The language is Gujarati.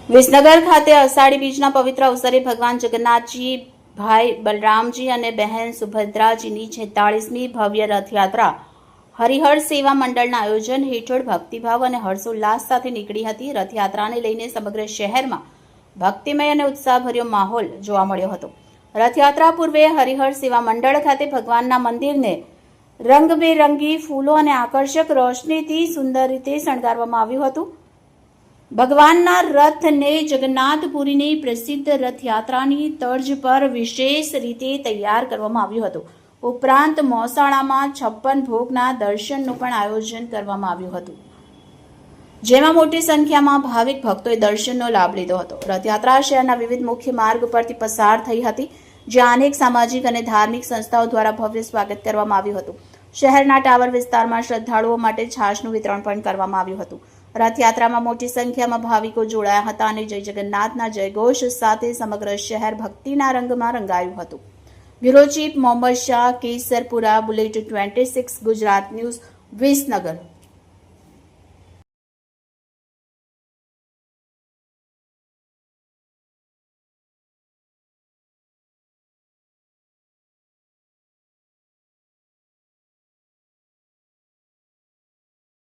વિસનગર ખાતે અષાઢી બીજના પવિત્ર અવસરે ભગવાન જગન્નાથજી, ભાઈ બલરામજી અને બહેન સુભદ્રાજીની 46મી ભવ્ય રથયાત્રા હરિહર સેવા મંડળના આયોજન હેઠળ ભક્તિભાવ અને હર્ષોલ્લાસ સાથે નીકળી હતી। રથયાત્રાને લઈને સમગ્ર શહેરમાં ભક્તિમય અને ઉત્સાહભર્યો માહોલ જોવા મળ્યો હતો। રથયાત્રા પૂર્વે હરિહર સેવા મંડળ ખાતે ભગવાનના મંદિરને રંગબેરંગી ફૂલો અને આકર્ષક રોશનીથી સુંદર રીતે શણગારવામાં આવ્યું હતું। ભગવાનના રથને જગન્નાથપુરીની પ્રસિદ્ધ રથયાત્રાની તર્જ પર વિશેષ રીતે તૈયાર કરવામાં આવ્યું હતું। ઉપરાંત મોસાળામાં 56 ભોગના દર્શનનું પણ આયોજન કરવામાં આવ્યું હતું, જેમાં મોટી સંખ્યામાં ભાવિક ભક્તોએ દર્શનનો લાભ લીધો હતો। રથયાત્રા શહેરના વિવિધ મુખ્ય માર્ગ પરથી પસાર થઈ હતી, જ્યાં અનેક સામાજિક અને ધાર્મિક સંસ્થાઓ દ્વારા ભવ્ય સ્વાગત કરવામાં આવ્યું હતું। શહેરના ટાવર વિસ્તારમાં શ્રદ્ધાળુઓ માટે છાશનું વિતરણ પણ કરવામાં આવ્યું હતું। રથયાત્રામાં મોટી સંખ્યામાં ભાવિકો જોડાયા હતા અને જય જગન્નાથના જયઘોષ સાથે સમગ્ર શહેર ભક્તિના રંગમાં રંગાયું હતું। Bureau chief Mohammad Shah, Kesarpura, bullet 26, Gujarat news, Visnagar.